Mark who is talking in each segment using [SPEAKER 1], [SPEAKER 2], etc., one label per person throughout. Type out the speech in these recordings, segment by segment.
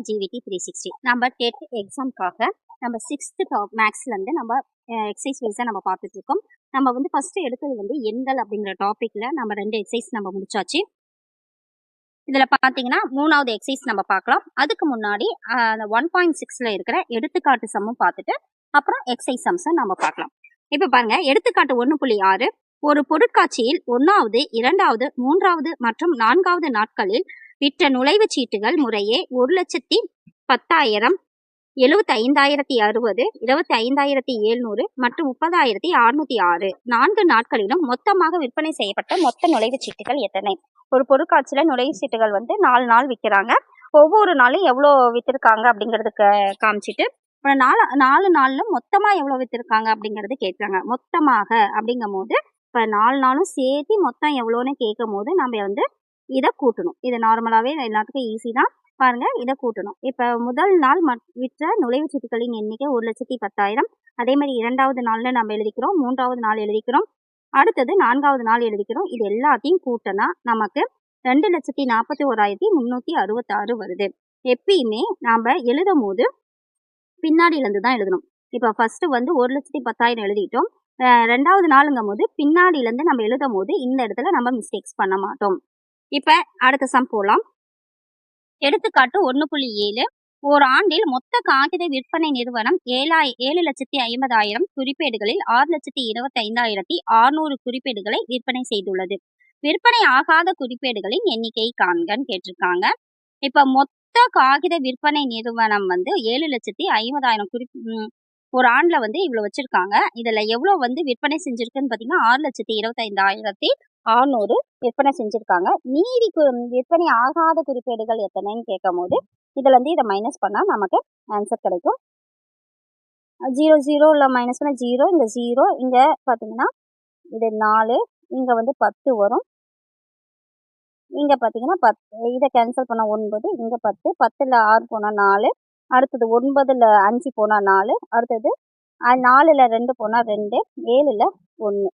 [SPEAKER 1] ஜிவிடி 360 நம்ம டெட் எக்ஸாம்க்காக நம்ம 6th மேக்ஸ்லேருந்து நம்ம எக்ஸசைஸ் வைஸாக நம்ம பார்த்துட்டு இருக்கோம். நம்ம வந்து ஃபர்ஸ்ட் எடுத்தது வந்து எண்கள் அப்படிங்கிற டாப்பிக்கில் நம்ம 2 எக்ஸசைஸ் நம்ம முடிச்சாச்சு. இதில் பார்த்தீங்கன்னா 3வது எக்ஸசைஸ் நம்ம பார்க்கலாம். அதுக்கு முன்னாடி அந்த 1.6ல் இருக்கிற எடுத்துக்காட்டு சம்மும் பார்த்துட்டு அப்புறம் எக்ஸசைஸ் சம்ஸை நம்ம பார்க்கலாம். இப்போ பாருங்க, எடுத்துக்காட்டு 1.6 ஒரு பொருட்காட்சியில் 1வது 2வது 3வது மற்றும் 4வது நாட்களில் விற்ற நுழைவுச் சீட்டுகள் முறையே 1,10,000, 75,060, 25,700 மற்றும் 30,606 4 நாட்களிலும் மொத்தமாக விற்பனை செய்யப்பட்ட மொத்த நுழைவுச் சீட்டுகள் எத்தனை? ஒரு பொருட்காட்சியில நுழைவுச் சீட்டுகள் வந்து 4 நாள் விற்கிறாங்க. ஒவ்வொரு நாளும் எவ்வளோ வித்திருக்காங்க அப்படிங்கிறதுக்கு காமிச்சிட்டு 4 நாள்ல மொத்தமா எவ்வளவு வித்திருக்காங்க அப்படிங்கறது கேட்கிறாங்க. மொத்தமாக அப்படிங்கும் போது இப்ப 4 நாளும் சேர்த்து மொத்தம் எவ்வளோன்னு கேட்கும் போது நம்ம வந்து இதை கூட்டணும். இது நார்மலாவே எல்லாத்துக்கும் ஈஸி தான். பாருங்க, இதை கூட்டணும். இப்ப முதல் நாள் விற்ற நுழைவுச் சீட்டுகளின் எண்ணிக்கை 1,10,000. அதே மாதிரி 2வது நாள்ல நம்ம எழுதிக்கிறோம், 3வது நாள் எழுதிக்கிறோம், அடுத்தது 4வது நாள் எழுதிக்கிறோம். இது எல்லாத்தையும் கூட்டினா நமக்கு 2,41,366 வருது. எப்பயுமே நாம எழுதும் போது பின்னாடியில இருந்து தான் எழுதணும். இப்ப ஃபர்ஸ்ட் வந்து 1,10,000 எழுதிட்டோம். 2வது நாளுங்கும் போது பின்னாடியில இருந்து நம்ம எழுதும் போது இந்த இடத்துல நம்ம மிஸ்டேக்ஸ் பண்ண மாட்டோம். இப்ப அடுத்த சம் போலாம். எடுத்துக்காட்டு 1.7 ஒரு ஆண்டில் மொத்த காகித விற்பனை நிறுவனம் 7,50,000 குறிப்பேடுகளில் 6,25,600 குறிப்பேடுகளை விற்பனை செய்துள்ளது. விற்பனை ஆகாத குறிப்பேடுகளின் எண்ணிக்கை காண்கன்னு கேட்டிருக்காங்க. இப்ப மொத்த காகித விற்பனை நிறுவனம் வந்து 7,50,000 ஒரு ஆண்டுல வந்து இவ்வளவு வச்சிருக்காங்க. இதுல எவ்வளவு வந்து விற்பனை செஞ்சிருக்குன்னு பாத்தீங்கன்னா 6,25,600 விற்பனை செஞ்சிருக்காங்க. மீதி விற்பனை ஆகாத குறிப்பேடுகள் எத்தனைன்னு கேட்கும் போது இதுல இருந்து இதை மைனஸ் பண்ணா நமக்கு ஆன்சர் கிடைக்கும். 0 மைனஸ் பண்ண 0, இந்த 0 இங்க பாத்தீங்கன்னா இது 4, இங்க வந்து 10 வரும். இங்க பாத்தீங்கன்னா 10, இதை கேன்சல் பண்ண 9, இங்க 10, 10ல 6 போனா 4, அடுத்தது 9ல 5 போனா 4, அடுத்தது 4ல 2 போனா 2, 7ல 1.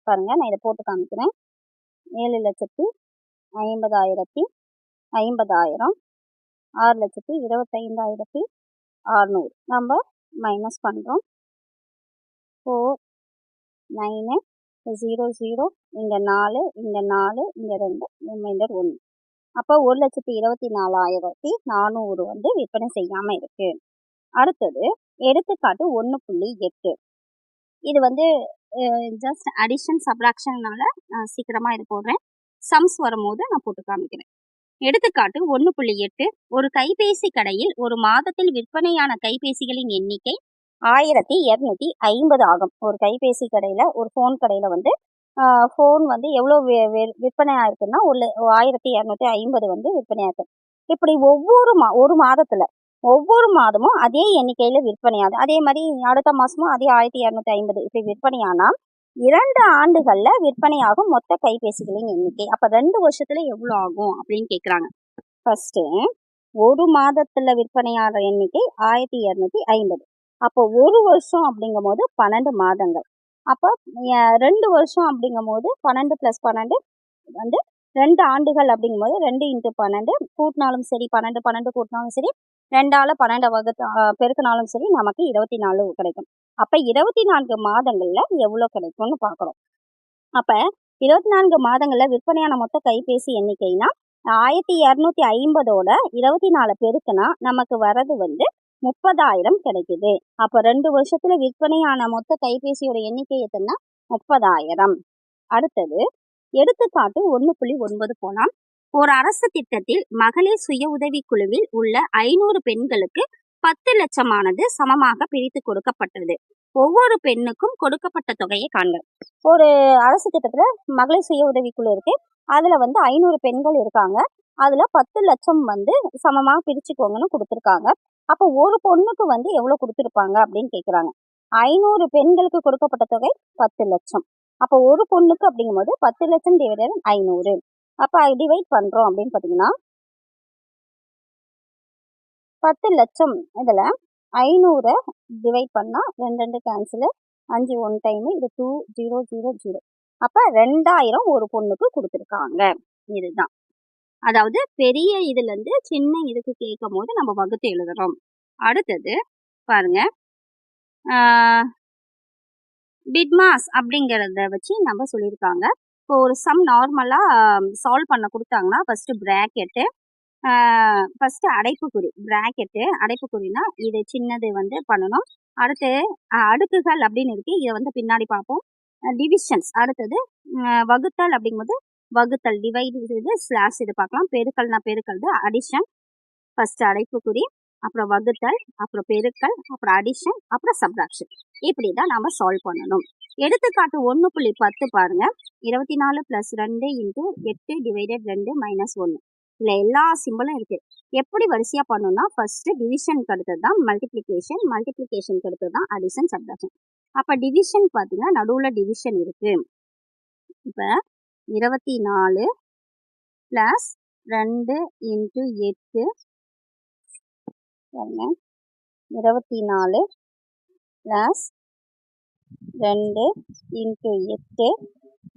[SPEAKER 1] பாருங்க, நான் இதை போட்டு காமிக்கிறேன். 7,50,000, 50,000, 6,25,600 நம்ம மைனஸ் பண்றோம். 4, 9, 0, 0, இங்க 4, இங்க 4, இங்க 2, ரிமைண்டர் 1. அப்போ 1,24,400 வந்து விற்பனை செய்யாம இருக்கு. அடுத்தது எடுத்துக்காட்டு 1.8 இது வந்து ஜஸ்ட் அடிஷன் சப்ராக்ஷன்னால சீக்கிரமா இது போடுறேன். சம்ஸ் வரும்போது நான் போட்டு காமிக்கிறேன். எடுத்துக்காட்டு 1.8 ஒரு கைபேசி கடையில் ஒரு மாதத்தில் விற்பனையான கைபேசிகளின் எண்ணிக்கை 1,250 ஆகும். ஒரு கைபேசி கடையில, ஒரு போன் கடையில வந்து போன் வந்து எவ்வளவு விற்பனை ஆயிருக்குன்னா 1,250 வந்து விற்பனை ஆயிருக்கு. இப்படி ஒரு மாதத்துல ஒவ்வொரு மாதமும் அதே எண்ணிக்கையில விற்பனையாது. அதே மாதிரி அடுத்த மாசமும் அதே 1,250 இப்படி விற்பனையானா 2 ஆண்டுகள்ல விற்பனையாகும் மொத்த கைபேசிகளின் எண்ணிக்கை. அப்ப 2 வருஷத்துல எவ்வளவு ஆகும் அப்படின்னு கேக்குறாங்க. ஃபர்ஸ்ட் ஒரு மாதத்துல விற்பனையாகிற எண்ணிக்கை 1,250. அப்போ ஒரு வருஷம் அப்படிங்கும் போது 12 மாதங்கள். அப்போ 2 வருஷம் அப்படிங்கும் போது 12 + 12 வந்து 2 ஆண்டுகள் அப்படிங்கும் போது 2 × 12 கூட்டினாலும் சரி, 12 கூட்டினாலும் சரி, 2ஆல 12 பெருக்கினாலும் சரி, நமக்கு 24 கிடைக்கும். அப்ப 24 மாதங்கள்ல எவ்வளவு கிடைக்கும்னு பாக்குறோம். அப்ப 24 மாதங்கள்ல விற்பனையான மொத்த கைபேசி எண்ணிக்கைனா 1,250ஓட 24 பெருக்குனா நமக்கு வரது வந்து 30,000 கிடைக்குது. அப்ப 2 வருஷத்துல விற்பனையான மொத்த கைபேசியோட எண்ணிக்கை எத்தனை? 30,000. அடுத்தது எடுத்துக்காட்டு 1.9 போலாம். ஒரு அரசு திட்டத்தில் மகளிர் சுய உதவி குழுவில் உள்ள 500 பெண்களுக்கு 10 லட்சமானது சமமாக பிரித்து கொடுக்கப்பட்டது. ஒவ்வொரு பெண்ணுக்கும் கொடுக்கப்பட்ட தொகையை காண்க. ஒரு அரசு திட்டத்துல மகளிர் சுய உதவி குழு இருக்கு. அதுல வந்து 500 பெண்கள் இருக்காங்க. அதுல 10 லட்சம் வந்து சமமாக பிரிச்சுக்கோங்கன்னு கொடுத்துருக்காங்க. அப்போ ஒரு பொண்ணுக்கு வந்து எவ்வளவு கொடுத்துருப்பாங்க அப்படின்னு கேக்குறாங்க. 500 பெண்களுக்கு கொடுக்கப்பட்ட தொகை 10 லட்சம். அப்போ ஒரு பொண்ணுக்கு அப்படிங்கும்போது 10 லட்சம் டிவைடட் 500. அப்ப டிவைட் பண்றோம் அப்படின்னு பாத்தீங்கன்னா 10 லட்சம் இதுல 500 டிவைட் பண்ணா 2 கேன்சல், 5 1 டைம், இது 2 0 0 0. அப்ப 2,000 ஒரு பொண்ணுக்கு கொடுத்துருக்காங்க. இதுதான். அதாவது பெரிய இதுல இருந்து சின்ன இதுக்கு கேட்கும் போது நம்ம வகுத்து எழுதுறோம். அடுத்தது பாருங்க, பிட்மாஸ் அப்படிங்கிறத வச்சு நம்ம சொல்லியிருக்காங்க. இப்போ ஒரு சம் நார்மலா சால்வ் பண்ண கொடுத்தாங்கன்னா ஃபர்ஸ்ட் பிராக்கெட்டு, ஃபர்ஸ்ட் அடைப்புக்குறி, பிராக்கெட்டு அடைப்புக்குறினா இது சின்னது வந்து பண்ணணும். அடுத்து அடுக்குகள் அப்படின்னு இருக்கு, இதை வந்து பின்னாடி பார்ப்போம். டிவிஷன்ஸ், அடுத்தது வகுத்தல் அப்படிங்கும்போது வகுத்தல், டிவைடு இது ஸ்லாஷ் இது பார்க்கலாம். பெருக்கல்னா பெருக்கல், அடிஷன், ஃபர்ஸ்ட் அடைப்புக்குறி, அப்புறம் வகுத்தல், அப்புறம் பெருக்கல், அப்புறம் அடிஷன், அப்புறம் சப்ராக்ஷன். இப்படி தான் நாம சால்வ் பண்ணணும். எடுத்துக்காட்டு 1.10 பாருங்க. 24 + 2 × 8 / 2 - 1. இல்லை எல்லா சிம்பிளும் இருக்கு. எப்படி வரிசையா பண்ணணும்னா ஃபர்ஸ்ட் டிவிஷனுக்கு அடுத்தது தான் மல்டிப்ளிகேஷன், மல்டிப்ளிகேஷனுக்கு அடுத்தது தான் அடிஷன், சப்ராக்ஷன். அப்ப டிவிஷன் பார்த்தீங்கன்னா நடுவுல டிவிஷன் இருக்கு. இப்ப 24 + 2 × 8 24 + 2 × 8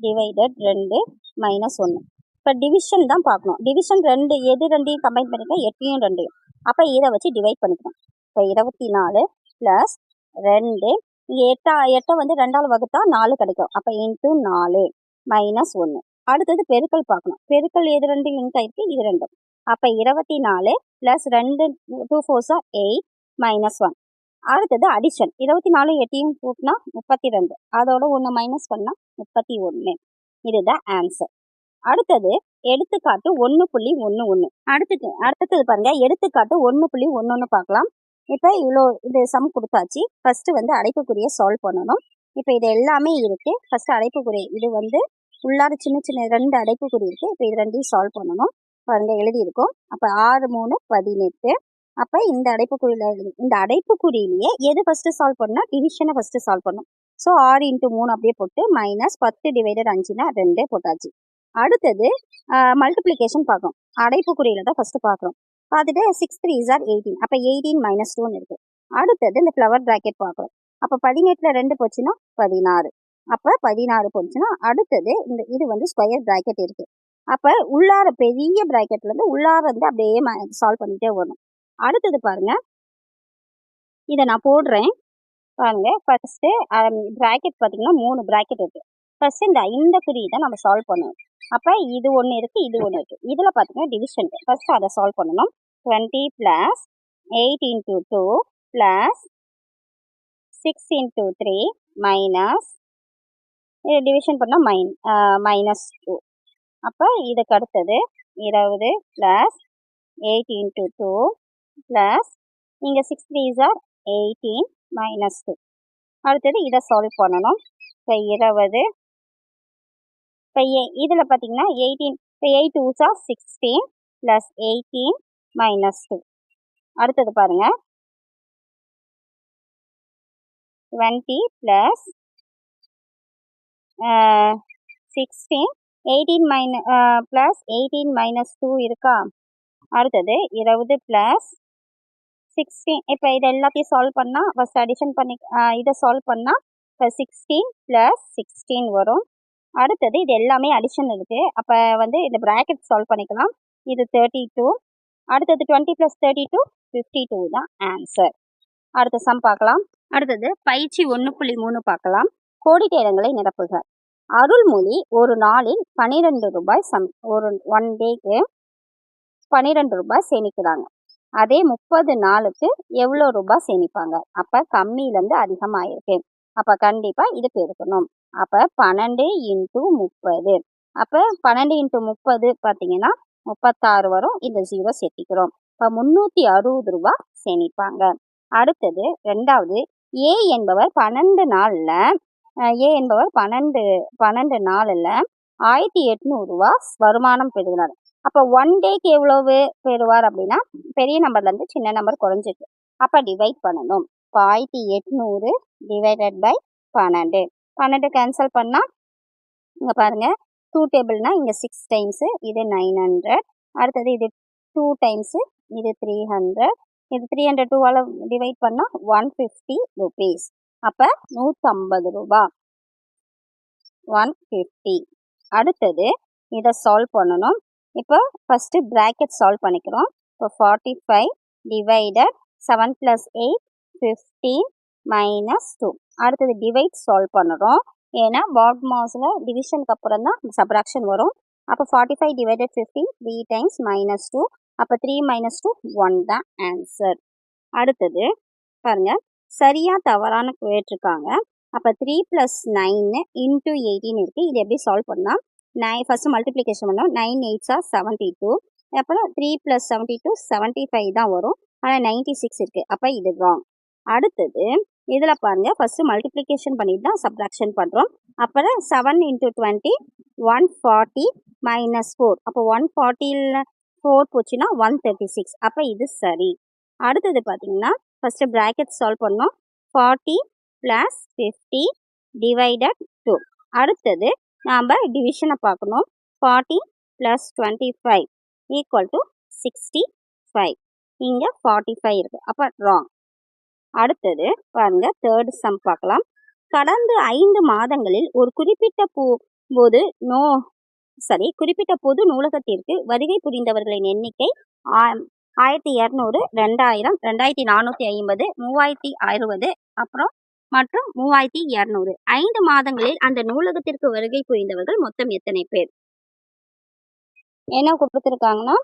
[SPEAKER 1] / 2 - 1. இப்போ டிவிஷன் தான் பார்க்கணும். டிவிஷன் ரெண்டு, எது ரெண்டையும் கம்பைன் பண்ணிருக்கேன், 8யும் 2யும். அப்போ இதை வச்சு டிவைட் பண்ணிக்கணும். இப்போ 24 + 2, 8 வந்து 2ஆல் வகுத்தா 4 கிடைக்கும். அப்போ × 4 - 1. அடுத்தது பெருக்கல் பார்க்கணும். பெருக்கல் எது ரெண்டு லிங்க் ஆயிருக்கு, இது ரெண்டும். அப்போ 24 + 2 2 4s 8 - 1. அடுத்தது அடிஷன், 24 8யும் கூட்டினா 32, அதோட 1 மைனஸ் பண்ணா 31. இதுதான் ஆன்சர். அடுத்தது எடுத்துக்காட்டு 1.11. அடுத்தது பாருங்க, எடுத்துக்காட்டு 1.11 பார்க்கலாம். இப்போ இவ்வளோ இது சம் கொடுத்தாச்சு. ஃபர்ஸ்ட் வந்து அடைப்புக்குறியை சால்வ் பண்ணணும். இப்போ இது எல்லாமே இருக்கு. ஃபர்ஸ்ட் அடைப்புக்குறி, இது வந்து உள்ளார சின்ன சின்ன 2 அடைப்புக்குறி இருக்கு. இப்போ இது ரெண்டையும் சால்வ் பண்ணணும். பாருங்க எழுதியிருக்கோம். அப்போ 6 3 18. அப்போ இந்த அடைப்புக்குறியிலேயே எது ஃபர்ஸ்ட் சால்வ் பண்ணா, டிவிஷனை ஃபர்ஸ்ட் சால்வ் பண்ணணும். ஸோ 6 × 3 அப்படியே போட்டு -10 / 5னா 2 போட்டாச்சு. அடுத்தது மல்டிப்ளிகேஷன் பார்க்கணும். அடைப்புக்குறியில தான் ஃபர்ஸ்ட் பார்க்குறோம். பார்த்துட்டு 6 3s 18. அப்போ 18 - 2 இருக்கு. அடுத்தது இந்த ஃப்ளவர் பிராக்கெட் பார்க்குறோம். அப்போ 18ல் 2 போச்சுன்னா 16. அப்போ 16 போச்சுன்னா அடுத்தது இது வந்து ஸ்கொயர் பிராக்கெட் இருக்கு. அப்போ உள்ளார பெரிய பிராக்கெட்ல இருந்து உள்ளார வந்து அப்படியே சால்வ் பண்ணிட்டே வரணும். அடுத்தது பாருங்க, இதை நான் போடுறேன் பாருங்க. ஃபர்ஸ்ட் பிராக்கெட் பார்த்தீங்கன்னா 3 பிராக்கெட் இருக்கு. ஃபர்ஸ்ட் இந்த குறி தான் நம்ம சால்வ் பண்ணணும். அப்போ இது ஒன்று இருக்கு, இது ஒன்று இருக்கு. இதில் பார்த்தீங்கன்னா டிவிஷன், ஃபர்ஸ்ட் அதை சால்வ் பண்ணணும். 20 + 8 × 2 + 6 × 3 மைனஸ், இது டிவிஷன் பண்ணால் -2. அப்போ இதுக்கு அடுத்தது 20 + 8 × 2 + இங்கே 6 3s 18 - 2. அடுத்தது இதை சால்வ் பண்ணணும். இப்போ 20, இப்போ இதில் பார்த்தீங்கன்னா 18, இப்போ 8 2s 16 + 18 - 2. அடுத்தது பாருங்க, 20 + 16, 18 + 18 - 2 இருக்கா. அடுத்தது 20 + 16. இப்போ இது எல்லாத்தையும் சால்வ் பண்ணால் ஃபர்ஸ்ட் அடிஷன் பண்ணி இதை சால்வ் பண்ணால் இப்போ 16 + 16 வரும். அடுத்தது இது எல்லாமே அடிஷன் இருக்கு. அப்போ வந்து இந்த பிராக்கெட் சால்வ் பண்ணிக்கலாம். இது 32. அடுத்தது 20 + 32 52 தான் ஆன்சர். அடுத்த சம் பார்க்கலாம். அடுத்தது பயிற்சி 1.3 பார்க்கலாம். கோடிட்ட இடங்களை நிரப்புக. அருள்மொழி ஒரு நாளில் 12 ரூபாய் ஒரு 1 டேக்கு 12 ரூபாய் சேமிக்கிறாங்க. அதே 30 நாளுக்கு எவ்வளோ ரூபாய் சேமிப்பாங்க? அப்போ கம்மியிலேருந்து அதிகமாயிருக்கு. அப்போ கண்டிப்பாக இது பெருக்கணும். அப்போ 12 × 30. அப்போ 12 × 30 பார்த்தீங்கன்னா 36 வரும். இந்த 0 சேர்த்திக்கிறோம். இப்போ 360 ரூபாய் சேமிப்பாங்க. அடுத்தது ரெண்டாவது, ஏ என்பவர் 12 நாளில் 1800 ரூபா வருமானம் பெறுகிறார். அப்போ 1 டேக்கு எவ்வளவு பெறுவார் அப்படின்னா, பெரிய நம்பர்லேருந்து சின்ன நம்பர் குறைஞ்சிருக்கு. அப்போ டிவைட் பண்ணணும். இப்போ 1800 ÷ 12. 12 கேன்சல் பண்ணால் இங்கே பாருங்கள், 2 டேபிள்னா இங்கே 6 டைம்ஸு, இது 900. அடுத்தது இது 2 டைம்ஸு, இது 300. இது 300 2ஆல் டிவைட் பண்ணால் 150 rupees. அப்போ 150 ரூபா, 150. அடுத்தது இதை சால்வ் பண்ணணும். இப்போ ஃபஸ்ட்டு ப்ராக்கெட் சால்வ் பண்ணிக்கிறோம். இப்போ 45 டிவைடட் 7 + 8 15 - 2. அடுத்தது டிவைட் சால்வ் பண்ணுறோம். ஏன்னா பாட் மாஸில் டிவிஷனுக்கு அப்புறம் தான் சப்ராக்ஷன் வரும். அப்போ 45 டிவைடட் 15 3 டைம்ஸ் -2. அப்போ 3 - 2 1 தான் ஆன்சர். அடுத்தது பாருங்க, சரியா தவறான கேட்டிருக்காங்க. அப்போ 3 + 9 × 18 இருக்குது. இது எப்படி சால்வ் பண்ணால் ஃபஸ்ட்டு மல்டிப்ளிகேஷன் பண்ணோம். 9 8s are 72. அப்புறம் 3 + 72 75 தான் வரும். ஆனால் 96 இருக்குது. அப்போ இது ராங். அடுத்தது இதில் பாருங்கள், ஃபஸ்ட்டு மல்டிப்ளிகேஷன் பண்ணிட்டு தான் சப்ராக்ஷன் பண்ணுறோம். அப்புறம் 7 × 20 140 - 4. அப்போ 140ல் 4 போச்சுன்னா 136. அப்போ இது சரி. அடுத்தது பார்த்தீங்கன்னா ஃபஸ்ட்டு ப்ராக்கெட் சால்வ் பண்ணோம். 40 + 50 டிவைடட் 2. அடுத்தது நாம் டிவிஷனை பார்க்கணும். 40 + 25 = 65. இங்கே 45 இருக்குது. அப்போ ராங். அடுத்தது பாருங்கள், தேர்ட் சம் பார்க்கலாம். கடந்த 5 மாதங்களில் ஒரு குறிப்பிட்ட பொது நூலகத்திற்கு வருகை புரிந்தவர்களின் எண்ணிக்கை 1200, 2000, 2450, 3060 அப்புறம் மற்றும் 3200. 5 மாதங்களில் அந்த நூலகத்திற்கு வருகை புரிந்தவர்கள் மொத்தம் எத்தனை பேர்? என்ன கொடுத்துருக்காங்கன்னா,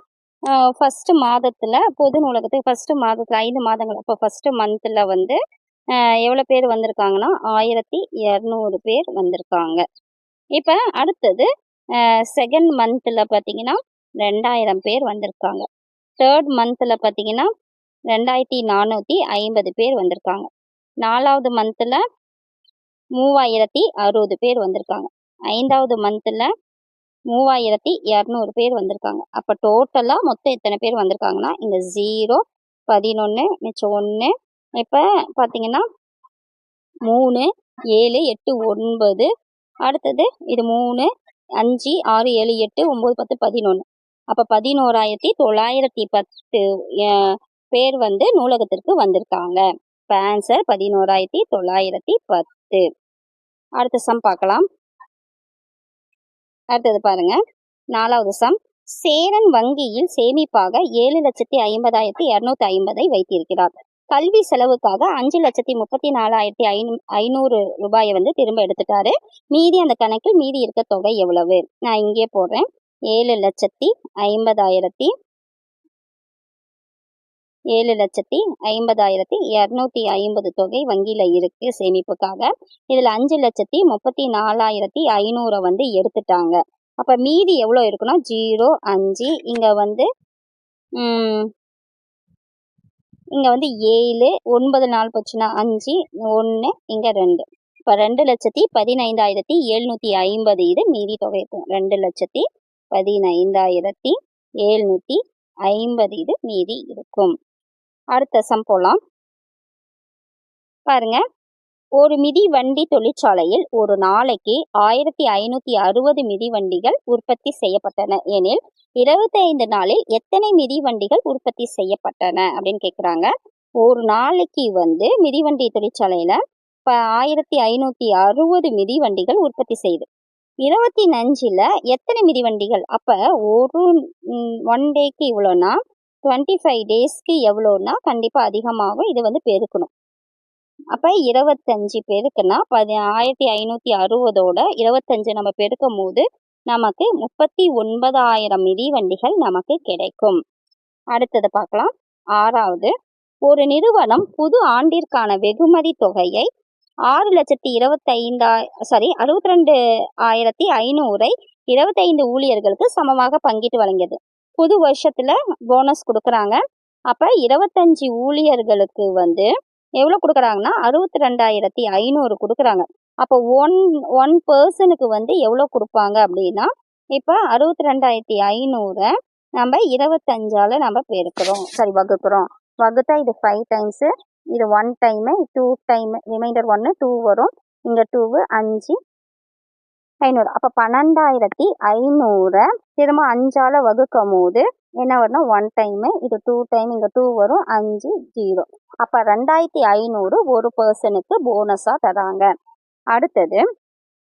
[SPEAKER 1] ஃபஸ்ட்டு மாதத்தில் பொது நூலகத்துக்கு ஃபஸ்ட்டு மாதத்தில் 5 மாதங்கள், அப்போ ஃபஸ்ட்டு மந்தில் வந்து எவ்வளோ பேர் வந்திருக்காங்கன்னா 1200 பேர் வந்திருக்காங்க. இப்போ அடுத்தது செகண்ட் மந்தில் பார்த்தீங்கன்னா 2000 பேர் வந்திருக்காங்க. தேர்ட் மந்தில் பார்த்தீங்கன்னா 2450 பேர் வந்திருக்காங்க. 4வது மந்தில் 3060 பேர் வந்திருக்காங்க. 5வது மந்தில் 3200 பேர் வந்திருக்காங்க. அப்போ டோட்டலாக மொத்தம் எத்தனை பேர் வந்திருக்காங்கன்னா, இங்கே 0 11 மிச்சம் 1. இப்போ பார்த்தீங்கன்னா 3 7 8 9. அடுத்தது இது 3 5 6 7 8 9 10 11. அப்போ 11,910 பேர் வந்து நூலகத்திற்கு வந்திருக்காங்க. இப்போ ஆன்சர் 11,910. அடுத்த சம் பார்க்கலாம். அடுத்தது பாருங்க, 4வது சம். சேரன் வங்கியில் சேமிப்பாக 7,50,250 வைத்திருக்கிறார். கல்வி செலவுக்காக 5,34,500 ரூபாயை வந்து திரும்ப எடுத்துட்டாரு. மீதி அந்த கணக்கில் மீதி இருக்க தொகை எவ்வளவு? நான் இங்கே போடுறேன். 7,50,250 தொகை வங்கியில் இருக்கு சேமிப்புக்காக. இதில் 5,34,500 வந்து எடுத்துட்டாங்க. அப்போ மீதி எவ்வளோ இருக்குன்னா 0 5. இங்கே வந்து 7 9 4 போச்சுன்னா 5 1 இங்கே 2. இப்போ 2,15,750 இது மீதி தொகை இருக்கும். 2,15,750 இது மீதி இருக்கும். அடுத்த சம் போலாம். பாருங்க, ஒரு மிதிவண்டி தொழிற்சாலையில் ஒரு நாளைக்கு 1560 மிதிவண்டிகள் உற்பத்தி செய்யப்பட்டன எனில் 25 நாளில் எத்தனை மிதிவண்டிகள் உற்பத்தி செய்யப்பட்டன அப்படின்னு கேட்குறாங்க. ஒரு நாளைக்கு வந்து மிதிவண்டி தொழிற்சாலையில் இப்போ 1560 மிதிவண்டிகள் உற்பத்தி செய்யுது. 25ல் எத்தனை மிதிவண்டிகள்? அப்போ ஒரு 1 டேக்கு இவ்வளோன்னா 25 டேஸ்க்கு எவ்வளோன்னா கண்டிப்பாக அதிகமாகும். இது வந்து பெருக்கணும். அப்போ 25 பெருக்குன்னா 1560ஓட 25 நம்ம பெருக்கும் போது நமக்கு 39,000 மிதிவண்டிகள் நமக்கு கிடைக்கும். அடுத்தது பார்க்கலாம். 6வது, ஒரு நிறுவனம் புது ஆண்டிற்கான வெகுமதி தொகையை 62,500 25 ஊழியர்களுக்கு சமமாக பங்கிட்டு வழங்கியது. புது வருஷத்துல போனஸ் கொடுக்குறாங்க. அப்போ 25 ஊழியர்களுக்கு வந்து எவ்வளோ கொடுக்குறாங்கன்னா 62,500 கொடுக்குறாங்க. அப்போ ஒன் பர்சனுக்கு வந்து எவ்வளோ கொடுப்பாங்க அப்படின்னா, இப்போ 62,500 நம்ம 25ஆல் நம்ம வகுக்கிறோம். வகுத்தா இது 5 டைம்ஸு, இது 1 டைமு, 2 டைமு, ரிமைண்டர் 1 2 வரும். இங்கே 2 5 500. அப்போ 12,500 திரும்ப 5ஆல் வகுக்கும் போது என்ன வரும்னா 1 டைமு, இது 2 டைம், இங்கே 2 வரும், 5 0. அப்போ 2,500 ஒரு பர்சனுக்கு போனஸாக தராங்க. அடுத்தது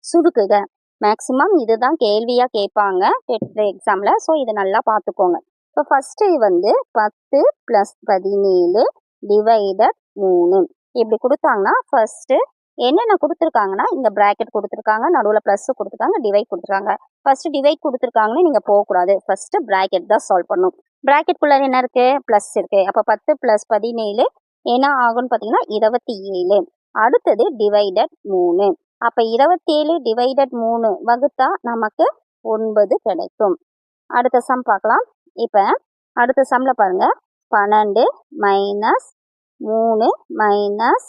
[SPEAKER 1] சுருக்குக. மேக்ஸிமம் இதுதான் கேள்வியாக கேட்பாங்க டெட் எக்ஸாமில். ஸோ இதை நல்லா பார்த்துக்கோங்க. இப்போ ஃபஸ்ட்டு வந்து 10 + 17 டிவைடட் 3 இப்படி கொடுத்தாங்கன்னா ஃபஸ்ட்டு என்னென்ன கொடுத்துருக்காங்கன்னா இந்த ப்ராக்கெட் கொடுத்துருக்காங்க, நடுவில் ப்ளஸ் கொடுத்துருக்காங்க, டிவைட் கொடுத்துருக்காங்க. ஃபஸ்ட்டு டிவைட் கொடுத்துருக்காங்கன்னு நீங்கள் போகக்கூடாது. ஃபஸ்ட்டு ப்ராக்கெட் தான் சால்வ் பண்ணணும். ப்ராக்கெட்குள்ளே என்ன இருக்குது? ப்ளஸ் இருக்குது. அப்போ 10 + 17 என்ன ஆகும்னு பார்த்தீங்கன்னா 27. அடுத்தது டிவைடட் 3. அப்போ 27 டிவைடட் 3 வகுத்தா நமக்கு 9 கிடைக்கும். அடுத்த சம் பார்க்கலாம். இப்போ அடுத்த சம்மில் பாருங்கள், 12 - 3 - 6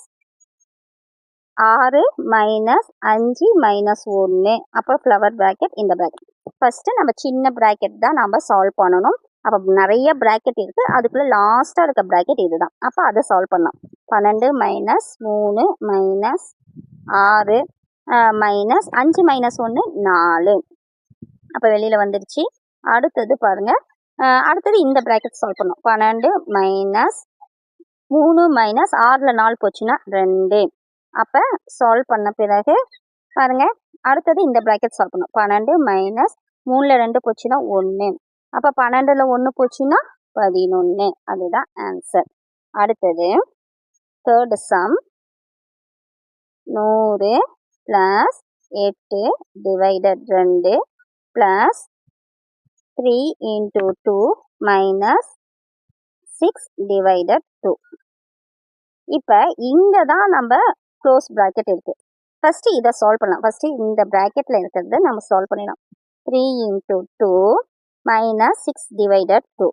[SPEAKER 1] - 5 - 1. அப்புறம் ஃப்ளவர் ப்ராக்கெட், இந்த ப்ராக்கெட். ஃபஸ்ட்டு நம்ம சின்ன ப்ராக்கெட் தான் நம்ம சால்வ் பண்ணணும். அப்போ நிறைய ப்ராக்கெட் இருக்குது, அதுக்குள்ளே லாஸ்ட்டாக இருக்க ப்ராக்கெட் இதுதான். அப்போ அதை சால்வ் பண்ணலாம். 12 - 3 - 6 -5 - 1 4. அப்போ வெளியில் வந்துடுச்சு. அடுத்தது பாருங்கள், அடுத்தது இந்த ப்ராக்கெட் சால்வ் பண்ணணும். 12 - 3 - 6ல் 4 போச்சுன்னா 2. அப்போ சால்வ் பண்ண பிறகு பாருங்கள், அடுத்தது இந்த ப்ராக்கெட் சால்வ் பண்ணணும். 12 - 3ல் 2 போச்சுன்னா 1. அப்போ 12ல் 1 போச்சுன்னா 11. அதுதான் ஆன்சர். அடுத்தது தேர்ட் சம், 100 + 8 டிவைடட் 2 + 3 × 2 - 6 டிவைடட் 2. இப்போ இங்கே தான் நம்ம க்ளோஸ் ப்ராக்கெட் இருக்குது. ஃபஸ்ட்டு இதை சால்வ் பண்ணலாம். ஃபஸ்ட்டு இந்த ப்ராக்கெட்டில் இருக்கிறது நம்ம சால்வ் பண்ணிடலாம். 3 × 2 - 6 டிவைடட் 2.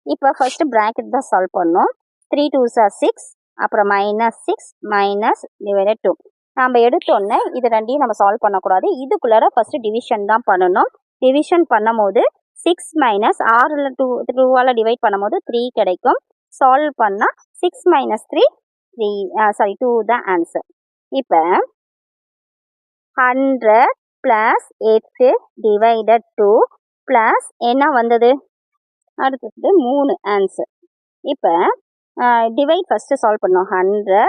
[SPEAKER 1] இப்போ ஃபஸ்ட்டு ப்ராக்கெட் தான் சால்வ் பண்ணோம். 3 2s are 6, அப்புறம் -6 - டிவைடட் 2. நம்ம எடுத்தோடனே இது ரெண்டையும் நம்ம சால்வ் பண்ணக்கூடாது. இதுக்குள்ளார ஃபஸ்ட்டு டிவிஷன் தான் பண்ணணும். டிவிஷன் பண்ணும் போது 6 - 6ல் 2ஆல் டிவைட் பண்ணும் போது 3 கிடைக்கும். சால்வ் பண்ணால் 6 - 3 2 தான் ஆன்சர். இப்போ 100 + 8 டிவைடட் 2 ப்ளஸ் என்ன வந்தது? அடுத்தது 3 ஆன்சர். இப்போ டிவைட் ஃபஸ்ட்டு சால்வ் பண்ணோம். 100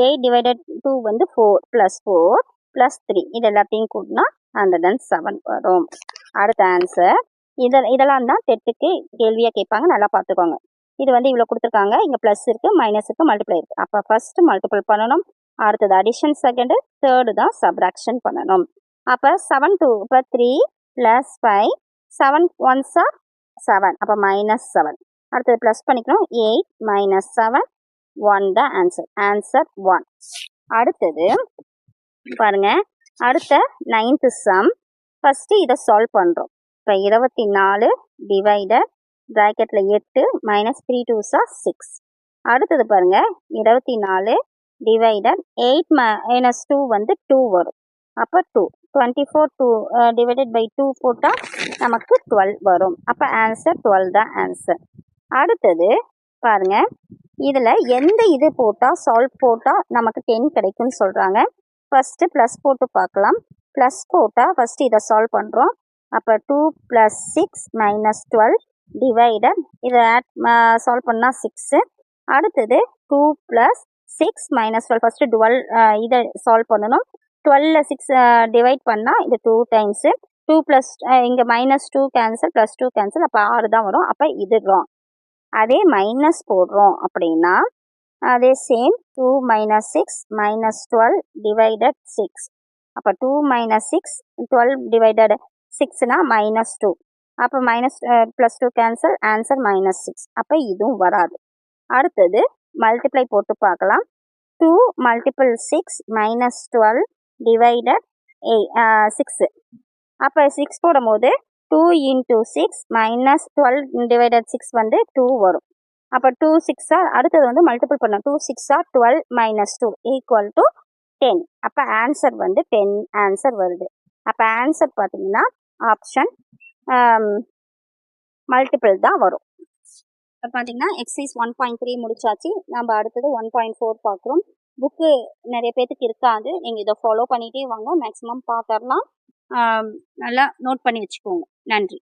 [SPEAKER 1] 8 டிவைடட் 2 வந்து 4 + 4 + 3 இது எல்லாத்தையும் கூட்டினா 107 வரும். அடுத்த ஆன்சர். இதெல்லாம் தான் டெட்டுக்கு கேள்வியாக கேட்பாங்க, நல்லா பார்த்துக்கோங்க. இது வந்து இவ்வளோ கொடுத்துருக்காங்க, இங்கே ப்ளஸ் இருக்குது, மைனஸ் இருக்குது, மல்டிப்ளை இருக்குது. அப்போ ஃபஸ்ட்டு மல்டிபிள் பண்ணணும், அடுத்தது அடிஷன் செகண்டு, தேர்டு தான் சப்ராக்ஷன் பண்ணணும். அப்போ 7 2 இப்போ 3 + 5 7 1s are 7, அப்போ -7. அடுத்தது ப்ளஸ் பண்ணிக்கணும், 8 - 7 1 தான் ஆன்சர். ஆன்சர் 1. அடுத்தது பாருங்க, அடுத்த 9th சம். ஃபஸ்ட்டு இதை சால்வ் பண்ணுறோம். இப்போ 24 டிவைடட் ப்ராக்கெட்டில் 8 -3 2s are 6. அடுத்தது பாருங்க, 24 டிவைடட் 8 - 2 வந்து 2 வரும். அப்போ 2 24 2 டிவைடட் பை 2 போட்டால் நமக்கு 12 வரும். அப்போ ஆன்சர் 12 தான் ஆன்சர். அடுத்தது பாருங்க, இதில் எந்த இது போட்டால் சால்வ் போட்டால் நமக்கு 10 கிடைக்கும்னு சொல்கிறாங்க. ஃபஸ்ட்டு ப்ளஸ் போட்டு பார்க்கலாம். ப்ளஸ் போட்டால் ஃபஸ்ட்டு இதை சால்வ் பண்ணுறோம். அப்போ 2 + 6 - 12 டிவைடட் இதை சால்வ் பண்ணால் 6. அடுத்தது 2 + 6 - 12 ஃபஸ்ட்டு 12 இதை சால்வ் பண்ணணும். 12ல் 6 டிவைட் பண்ணால் இது 2 டைம்ஸு. 2 + இங்கே -2 கேன்சல், +2 கேன்சல், அப்போ 6 தான் வரும். அப்போ இது ராங். அதே மைனஸ் போடுறோம் அப்படின்னா அதே சேம் 2 - 6 - 12 டிவைடட் 6. அப்போ 2 - 6 12 டிவைடட் 6னா -2. அப்போ +2 கேன்சல், ஆன்சர் -6. அப்போ இதுவும் வராது. அடுத்தது மல்டிப்ளை போட்டு பார்க்கலாம். 2 × 6 - 12 டிவைடட் 6. அப்போ 6 போடும்போது 2 × 6 - 12 டிவைடட் 6 வந்து 2 வரும். அப்போ 2 6 அடுத்தது வந்து மல்டிபிள் பண்ணோம். 2 6 12 - 2 = 10. அப்போ ஆன்சர் வந்து 10 ஆன்சர் வருது. அப்போ ஆன்சர் பார்த்தீங்கன்னா ஆப்ஷன் மல்டிபிள் தான் வரும். இப்போ பார்த்தீங்கன்னா எக்ஸசைஸ் 1.3 முடிச்சாச்சு. நம்ம அடுத்தது 1.4 பார்க்குறோம். புக்கு நிறைய பேர்த்துக்கு இருக்காது, நீங்கள் இதை ஃபாலோ பண்ணிகிட்டே வாங்க, மேக்ஸிமம் பார்த்துடலாம். நல்லா நோட் பண்ணி வச்சுக்கோங்க. நன்றி.